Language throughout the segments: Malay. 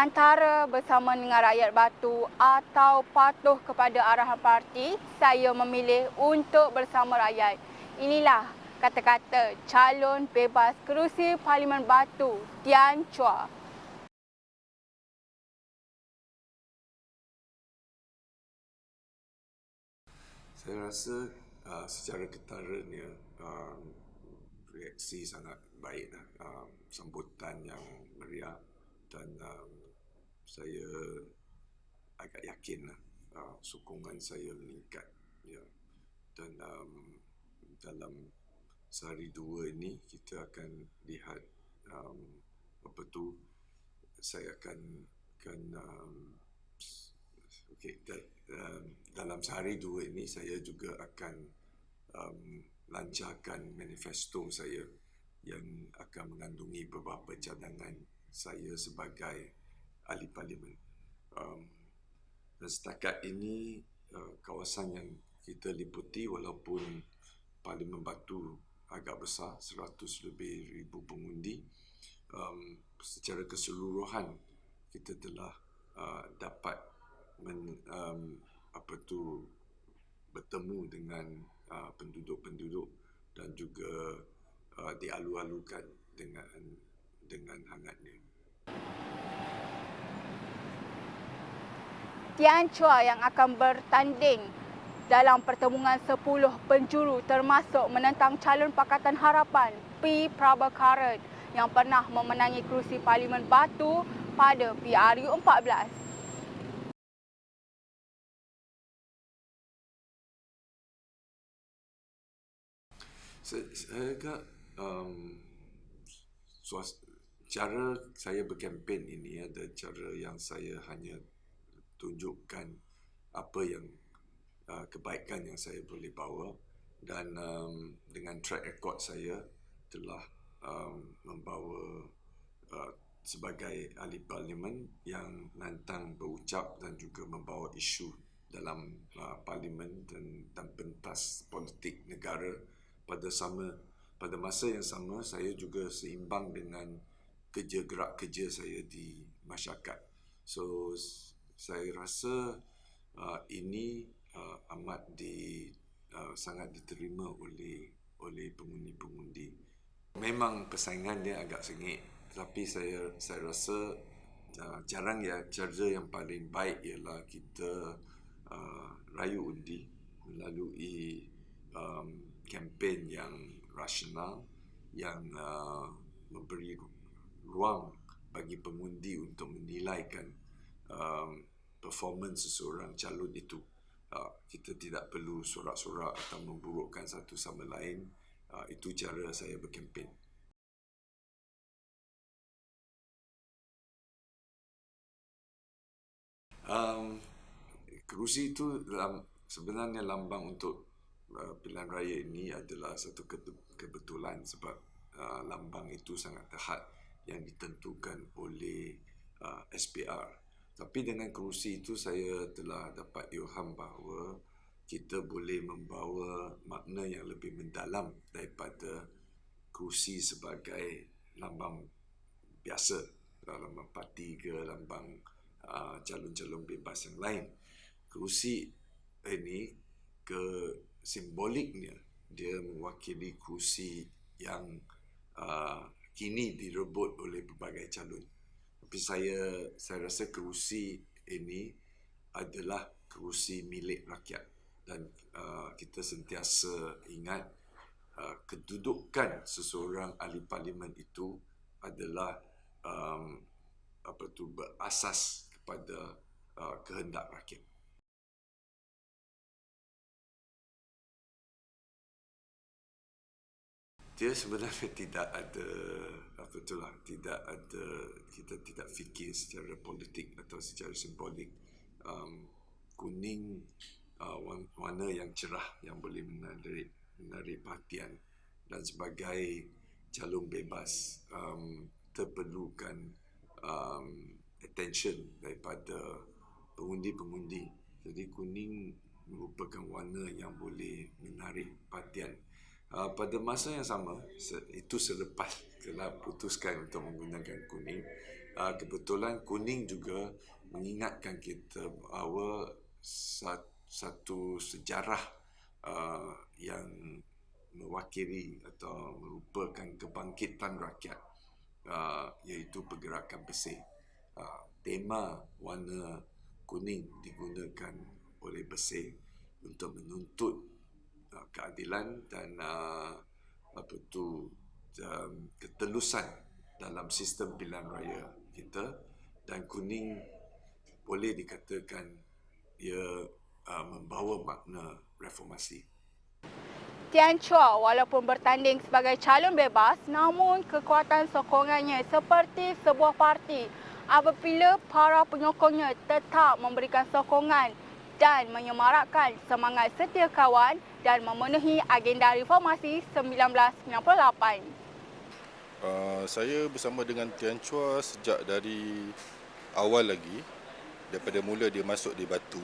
Antara bersama dengan rakyat Batu atau patuh kepada arahan parti, saya memilih untuk bersama rakyat. Inilah kata-kata calon bebas kerusi Parlimen Batu, Tian Chua. Saya rasa secara ketaranya reaksi sangat baik, sambutan yang meriah, dan saya agak yakin sokongan saya meningkat, ya. Dan dalam sehari dua ini kita akan lihat saya akan dalam sehari dua ini saya juga akan lancarkan manifesto saya yang akan mengandungi beberapa cadangan saya sebagai ahli parlimen. Dan setakat ini kawasan yang kita liputi, walaupun Parlimen Batu agak besar, 100 lebih ribu pengundi, secara keseluruhan kita telah dapat bertemu dengan penduduk-penduduk dan juga dialu-alukan dengan hangatnya. Tian Chua yang akan bertanding dalam pertemuan 10 penjuru termasuk menentang calon Pakatan Harapan P. Prabhakaran yang pernah memenangi kerusi Parlimen Batu pada PRU 14. Saya agak cara saya berkempen ini ada cara yang saya hanya tunjukkan apa yang kebaikan yang saya boleh bawa, dan dengan track record saya telah membawa sebagai ahli parlimen yang lantang berucap dan juga membawa isu dalam parlimen dan pentas politik negara. Pada masa yang sama, saya juga seimbang dengan gerak kerja saya di masyarakat. So, saya rasa ini amat sangat diterima oleh pengundi-pengundi. Memang persaingan dia agak sengit, tapi saya rasa cara yang paling baik ialah kita rayu undi melalui kempen yang rasional, yang memberi ruang bagi pengundi untuk menilaikan performance seseorang calon itu. Kita tidak perlu sorak-sorak atau memburukkan satu sama lain. Itu cara saya berkempen. Kerusi itu sebenarnya lambang untuk pilihan raya ini adalah satu kebetulan, sebab lambang itu sangat terhad yang ditentukan oleh SPR. Tapi dengan kerusi itu saya telah dapat ilham bahawa kita boleh membawa makna yang lebih mendalam daripada kerusi sebagai lambang biasa, lambang parti ke lambang calon-calon bebas yang lain. Kerusi ini simboliknya dia mewakili kerusi yang kini direbut oleh pelbagai calon. Tapi saya rasa kerusi ini adalah kerusi milik rakyat, dan kita sentiasa ingat kedudukan seseorang ahli parlimen itu adalah berasas kepada kehendak rakyat. Dia sebenarnya tidak ada kita tidak fikir secara politik atau secara simbolik. Kuning warna yang cerah yang boleh menarik perhatian, dan sebagai calon bebas terperlukan attention daripada pengundi-pengundi. Jadi kuning merupakan warna yang boleh menarik perhatian. Pada masa yang sama, itu selepas telah putuskan untuk menggunakan kuning, kebetulan Kuning juga mengingatkan kita bahawa satu sejarah yang mewakili atau merupakan kebangkitan rakyat, iaitu pergerakan bersih. Tema warna kuning digunakan oleh bersih untuk menuntut keadilan dan ketelusan dalam sistem pilihan raya kita, dan kuning boleh dikatakan ia membawa makna reformasi. Tian Chua walaupun bertanding sebagai calon bebas, namun kekuatan sokongannya seperti sebuah parti apabila para penyokongnya tetap memberikan sokongan dan menyemarakkan semangat setia kawan dan memenuhi agenda reformasi 1998. Saya bersama dengan Tian Chua sejak dari awal lagi, daripada mula dia masuk di Batu,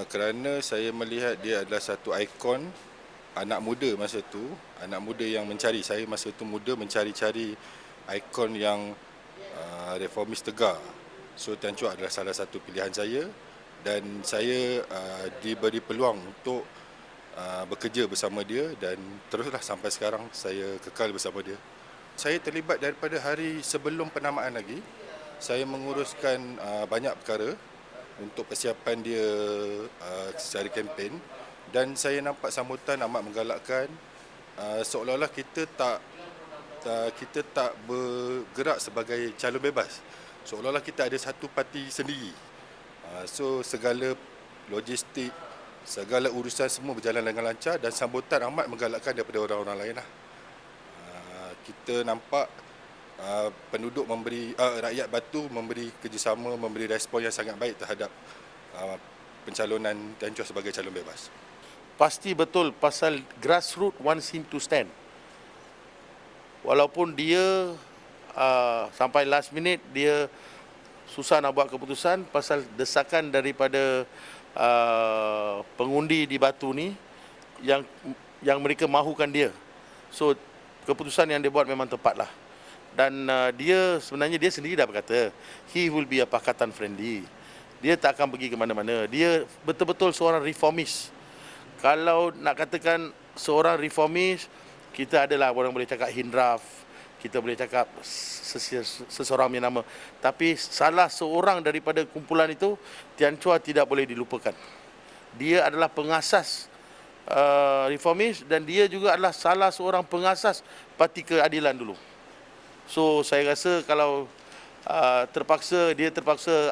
kerana saya melihat dia adalah satu ikon anak muda masa tu, anak muda yang mencari, saya masa tu muda mencari-cari ikon yang reformis tegar. So Tian Chua adalah salah satu pilihan saya, dan saya diberi peluang untuk bekerja bersama dia, dan teruslah sampai sekarang saya kekal bersama dia. Saya terlibat daripada hari sebelum penamaan lagi. Saya menguruskan banyak perkara untuk persiapan dia secara kempen, dan saya nampak sambutan amat menggalakkan, seolah-olah kita tak bergerak sebagai calon bebas, seolah-olah kita ada satu parti sendiri. So segala logistik, segala urusan semua berjalan dengan lancar, dan sambutan amat menggalakkan daripada orang-orang lain lah. Kita nampak penduduk rakyat Batu memberi kerjasama, memberi respon yang sangat baik terhadap pencalonan Tian Chua sebagai calon bebas. Pasti betul pasal grassroots wants him to stand. Walaupun dia sampai last minute dia susah nak buat keputusan pasal desakan daripada pengundi di Batu ni yang mereka mahukan dia. So keputusan yang dia buat memang tepatlah. Dan dia sebenarnya dia sendiri dah berkata he will be a Pakatan friendly. Dia tak akan pergi ke mana-mana. Dia betul-betul seorang reformis. Kalau nak katakan seorang reformis, kita adalah orang boleh cakap Hindraf, kita boleh cakap seseorang punya nama. Tapi salah seorang daripada kumpulan itu, Tian Chua tidak boleh dilupakan. Dia adalah pengasas reformis, dan dia juga adalah salah seorang pengasas Parti Keadilan dulu. So saya rasa kalau terpaksa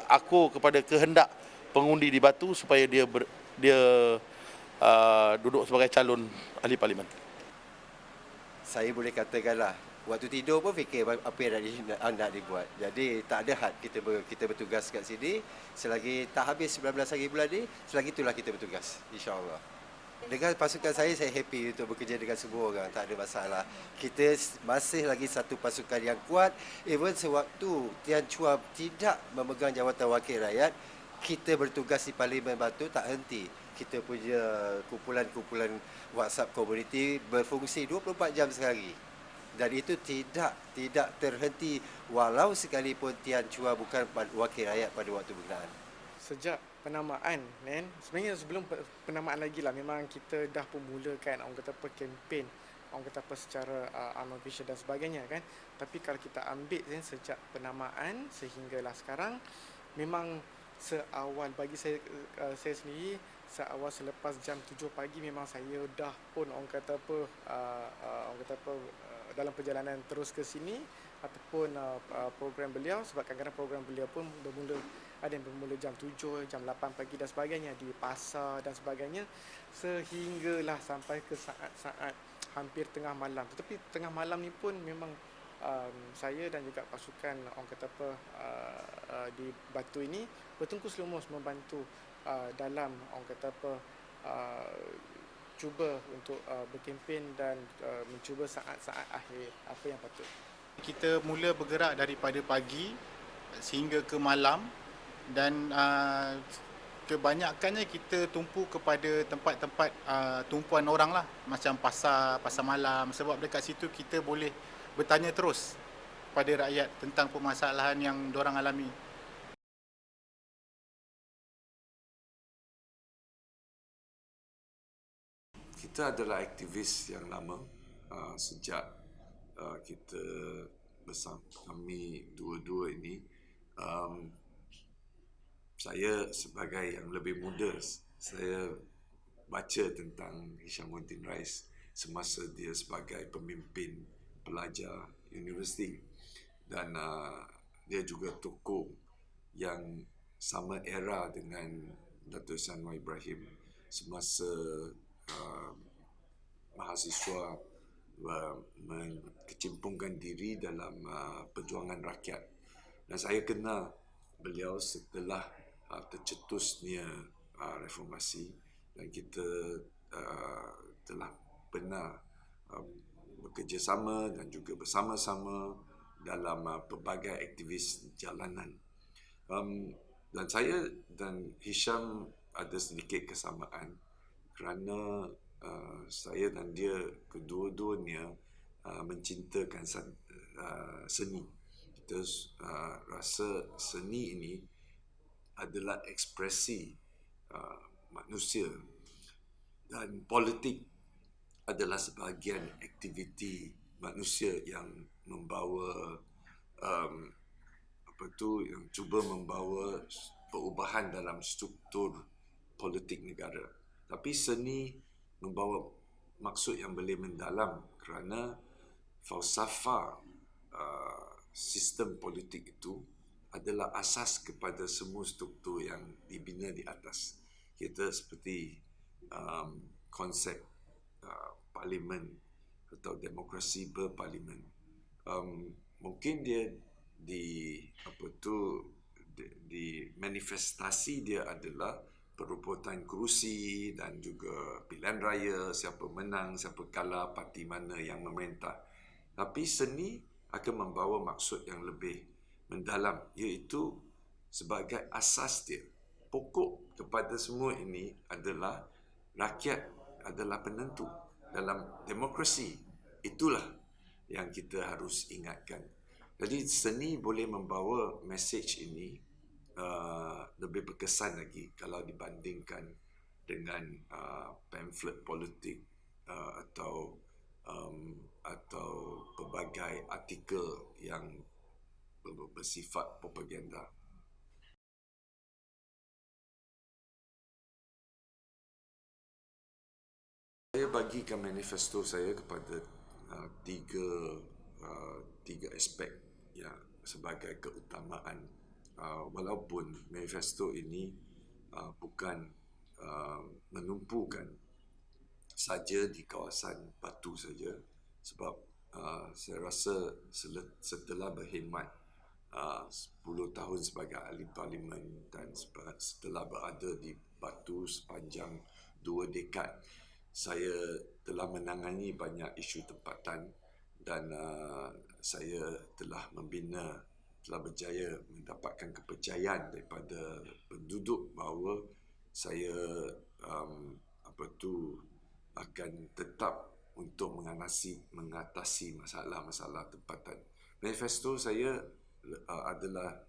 akur kepada kehendak pengundi di Batu supaya dia duduk sebagai calon ahli parlimen. Saya boleh katakanlah, waktu tidur pun fikir apa yang nak dibuat. Jadi tak ada had kita bertugas kat sini. Selagi tak habis 19 hari bulan ni, selagi itulah kita bertugas, insya-Allah. Dengan pasukan saya happy untuk bekerja dengan semua orang, tak ada masalah. Kita masih lagi satu pasukan yang kuat. Even sewaktu Tian Chua tidak memegang jawatan wakil rakyat, kita bertugas di Parlimen Batu tak henti. Kita punya kumpulan-kumpulan WhatsApp community berfungsi 24 jam sehari. Dan itu tidak terhenti walau sekalipun Tian Chua bukan wakil rakyat pada waktu berkenaan. Sejak penamaan, sebenarnya sebelum penamaan lagi lah, memang kita dah pun mulakan orang kata apa kempen, orang kata apa secara unofficial dan sebagainya kan. Tapi kalau kita ambil sejak penamaan sehinggalah sekarang, memang seawal bagi saya sendiri, seawal selepas jam 7 pagi memang saya dah pun orang kata apa dalam perjalanan terus ke sini ataupun program beliau, sebab kadang-kadang program beliau pun ada yang bermula jam 7, jam 8 pagi dan sebagainya di pasar dan sebagainya, sehinggalah sampai ke saat-saat hampir tengah malam. Tetapi tengah malam ni pun memang saya dan juga pasukan orang kata apa di Batu ini bertungkus lumus membantu dalam orang kata apa cuba untuk berkempen dan mencuba saat-saat akhir apa yang patut. Kita mula bergerak daripada pagi sehingga ke malam, dan kebanyakannya kita tumpu kepada tempat-tempat tumpuan orang lah, macam pasar malam, sebab dekat situ kita boleh bertanya terus pada rakyat tentang permasalahan yang diorang alami. Kita adalah aktivis yang lama sejak kita bersama kami dua-dua ini. Saya sebagai yang lebih muda, saya baca tentang Hishamuddin Rais semasa dia sebagai pemimpin pelajar universiti, dan dia juga tokoh yang sama era dengan Datuk Seri Anwar Ibrahim semasa mahasiswa mengkecimpungkan diri dalam perjuangan rakyat. Dan saya kenal beliau setelah tercetusnya reformasi, dan kita telah pernah bekerjasama dan juga bersama-sama dalam pelbagai aktivis jalanan. Dan saya dan Hisham ada sedikit kesamaan kerana saya dan dia kedua-duanya mencintakan seni. Kita rasa seni ini adalah ekspresi manusia, dan politik adalah sebahagian aktiviti manusia yang membawa yang cuba membawa perubahan dalam struktur politik negara. Tapi seni membawa maksud yang boleh mendalam kerana falsafah sistem politik itu adalah asas kepada semua struktur yang dibina di atas. Kita seperti konsep parlimen atau demokrasi berparlimen. Mungkin dia di manifestasi dia adalah perebutan kerusi dan juga pilihan raya, siapa menang, siapa kalah, parti mana yang memerintah. Tapi seni akan membawa maksud yang lebih mendalam, iaitu sebagai asas dia. Pokok kepada semua ini adalah rakyat adalah penentu dalam demokrasi. Itulah yang kita harus ingatkan. Jadi seni boleh membawa mesej ini lebih berkesan lagi kalau dibandingkan dengan pamflet politik atau pelbagai artikel yang bersifat propaganda. Saya bagikan manifesto saya kepada tiga aspek ya, sebagai keutamaan. Walaupun manifesto ini bukan menumpukan saja di kawasan Batu saja, sebab saya rasa setelah berkhidmat 10 tahun sebagai ahli parlimen dan setelah berada di Batu sepanjang 2 dekad, saya telah menangani banyak isu tempatan, dan saya telah berjaya mendapatkan kepercayaan daripada penduduk bahawa saya akan tetap untuk mengatasi masalah-masalah tempatan. Manifesto saya adalah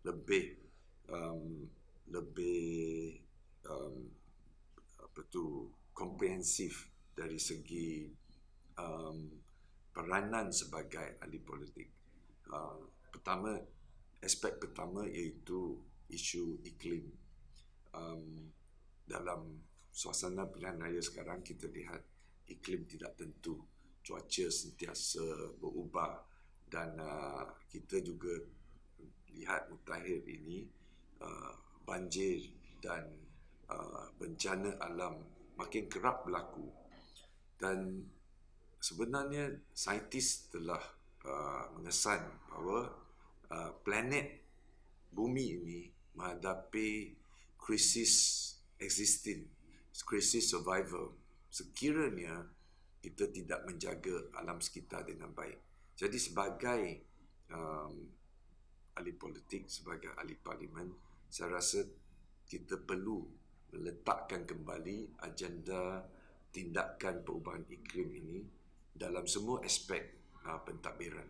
lebih komprehensif dari segi peranan sebagai ahli politik. Aspek pertama iaitu isu iklim. Dalam suasana pilihan raya sekarang, kita lihat iklim tidak tentu, cuaca sentiasa berubah, dan kita juga lihat mutakhir ini banjir dan bencana alam makin kerap berlaku. Dan sebenarnya saintis telah mengesan bahawa planet bumi ini menghadapi krisis existing, krisis survival, sekiranya kita tidak menjaga alam sekitar dengan baik. Jadi sebagai ahli politik, sebagai ahli parlimen, saya rasa kita perlu meletakkan kembali agenda tindakan perubahan iklim ini dalam semua aspek pentadbiran.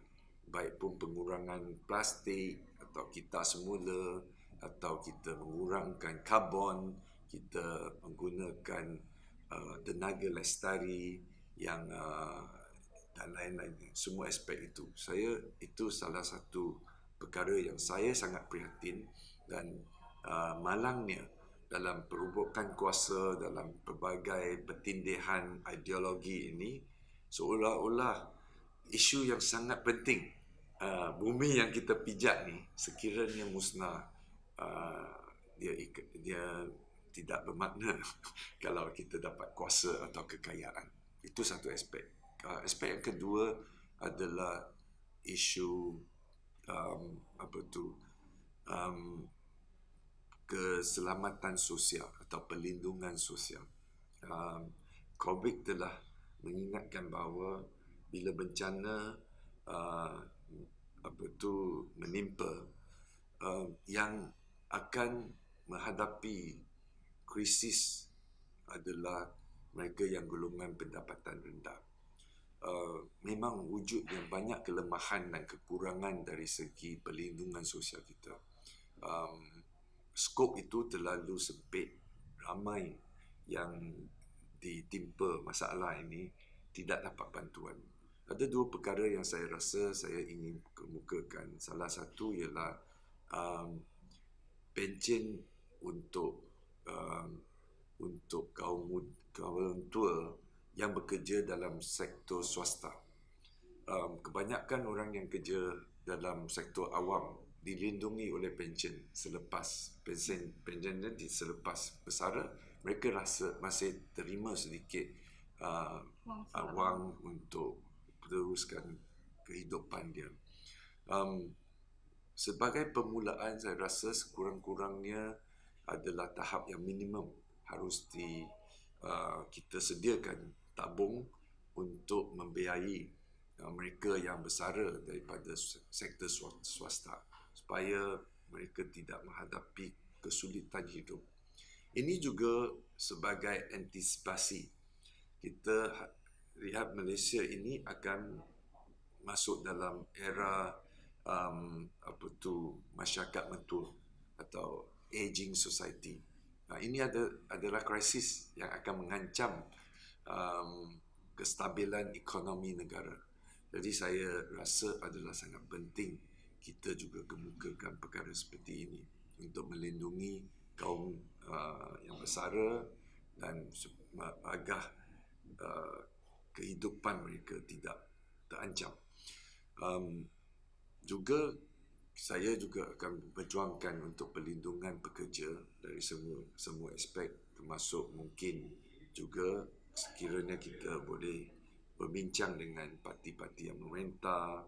baik pun pengurangan plastik atau kita semula, atau kita mengurangkan karbon, kita menggunakan tenaga lestari yang dan lain-lain. Semua aspek itu. Itu salah satu perkara yang saya sangat prihatin, dan malangnya dalam perobokan kuasa, dalam pelbagai pertindihan ideologi ini, seolah-olah isu yang sangat penting, bumi yang kita pijak ni sekiranya musnah, dia tidak bermakna kalau kita dapat kuasa atau kekayaan. Itu satu aspek. Aspek yang kedua adalah isu keselamatan sosial atau perlindungan sosial. COVID telah mengingatkan bahawa bila bencana menimpa, yang akan menghadapi krisis adalah mereka yang golongan pendapatan rendah. Memang wujudnya banyak kelemahan dan kekurangan dari segi perlindungan sosial kita. Skop itu terlalu sempit. Ramai yang ditimpa masalah ini tidak dapat bantuan. Ada dua perkara yang saya rasa saya ingin kemukakan. Salah satu ialah pencen untuk kaum tua yang bekerja dalam sektor swasta. Kebanyakan orang yang kerja dalam sektor awam dilindungi oleh pencen selepas selepas bersara, mereka rasa masih terima sedikit wang untuk teruskan kehidupan dia. Sebagai permulaan, saya rasa sekurang-kurangnya adalah tahap yang minimum harus kita sediakan tabung untuk membiayai mereka yang bersara daripada sektor swasta supaya mereka tidak menghadapi kesulitan hidup. Ini juga sebagai antisipasi. Kita lihat Malaysia ini akan masuk dalam era masyarakat mentua atau aging society. Ini adalah krisis yang akan mengancam kestabilan ekonomi negara. Jadi saya rasa adalah sangat penting kita juga kemukakan perkara seperti ini untuk melindungi kaum yang bersara dan agar kehidupan mereka tidak terancam. Saya juga akan berjuangkan untuk perlindungan pekerja dari semua aspek, termasuk mungkin juga sekiranya kita boleh berbincang dengan parti-parti yang memerintah,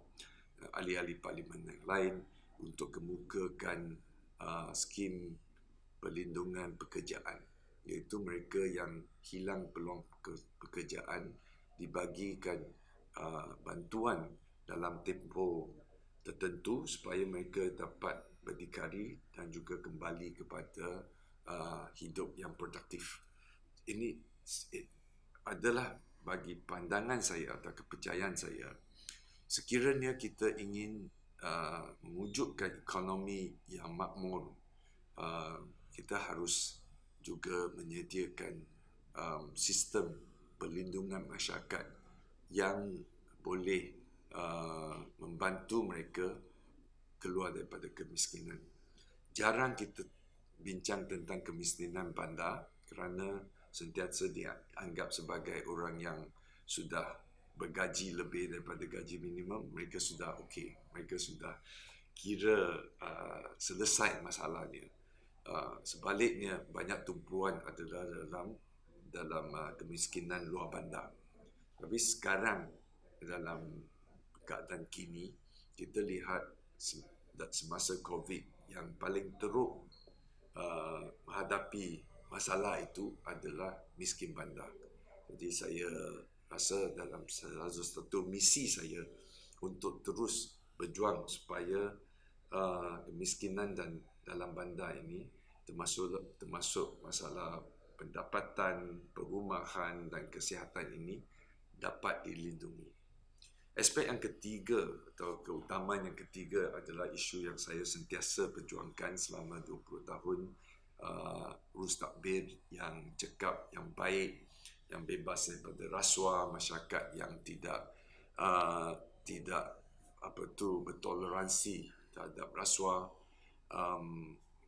ahli-ahli parlimen yang lain untuk kemukakan skim perlindungan pekerjaan, iaitu mereka yang hilang peluang pekerjaan dibagikan bantuan dalam tempoh tertentu supaya mereka dapat berdikari dan juga kembali kepada hidup yang produktif. Ini adalah bagi pandangan saya atau kepercayaan saya, sekiranya kita ingin mewujudkan ekonomi yang makmur, kita harus juga menyediakan sistem perlindungan masyarakat yang boleh membantu mereka keluar daripada kemiskinan. Jarang kita bincang tentang kemiskinan bandar kerana sentiasa dianggap sebagai orang yang sudah bergaji lebih daripada gaji minimum, mereka sudah okey, mereka sudah kira selesai masalahnya. Sebaliknya, banyak tumpuan adalah dalam kemiskinan luar bandar. Tapi sekarang dalam keadaan kini, kita lihat semasa COVID yang paling teruk menghadapi masalah itu adalah miskin bandar. Jadi saya rasa dalam salah satu misi saya untuk terus berjuang supaya kemiskinan dan dalam bandar ini termasuk masalah pendapatan, perumahan dan kesihatan ini dapat dilindungi. Aspek yang ketiga atau keutamaan yang ketiga adalah isu yang saya sentiasa perjuangkan selama 20 tahun, urus takbir yang cekap, yang baik, yang bebas daripada rasuah, masyarakat yang tidak bertoleransi terhadap rasuah.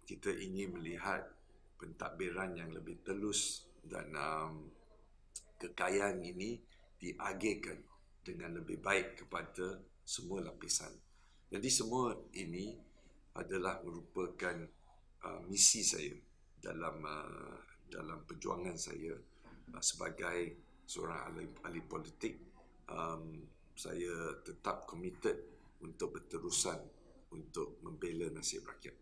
Kita ingin melihat pentadbiran yang lebih telus dan kekayaan ini diagihkan dengan lebih baik kepada semua lapisan. Jadi semua ini adalah merupakan misi saya dalam perjuangan saya sebagai seorang ahli politik. Saya tetap komited untuk berterusan untuk membela nasib rakyat.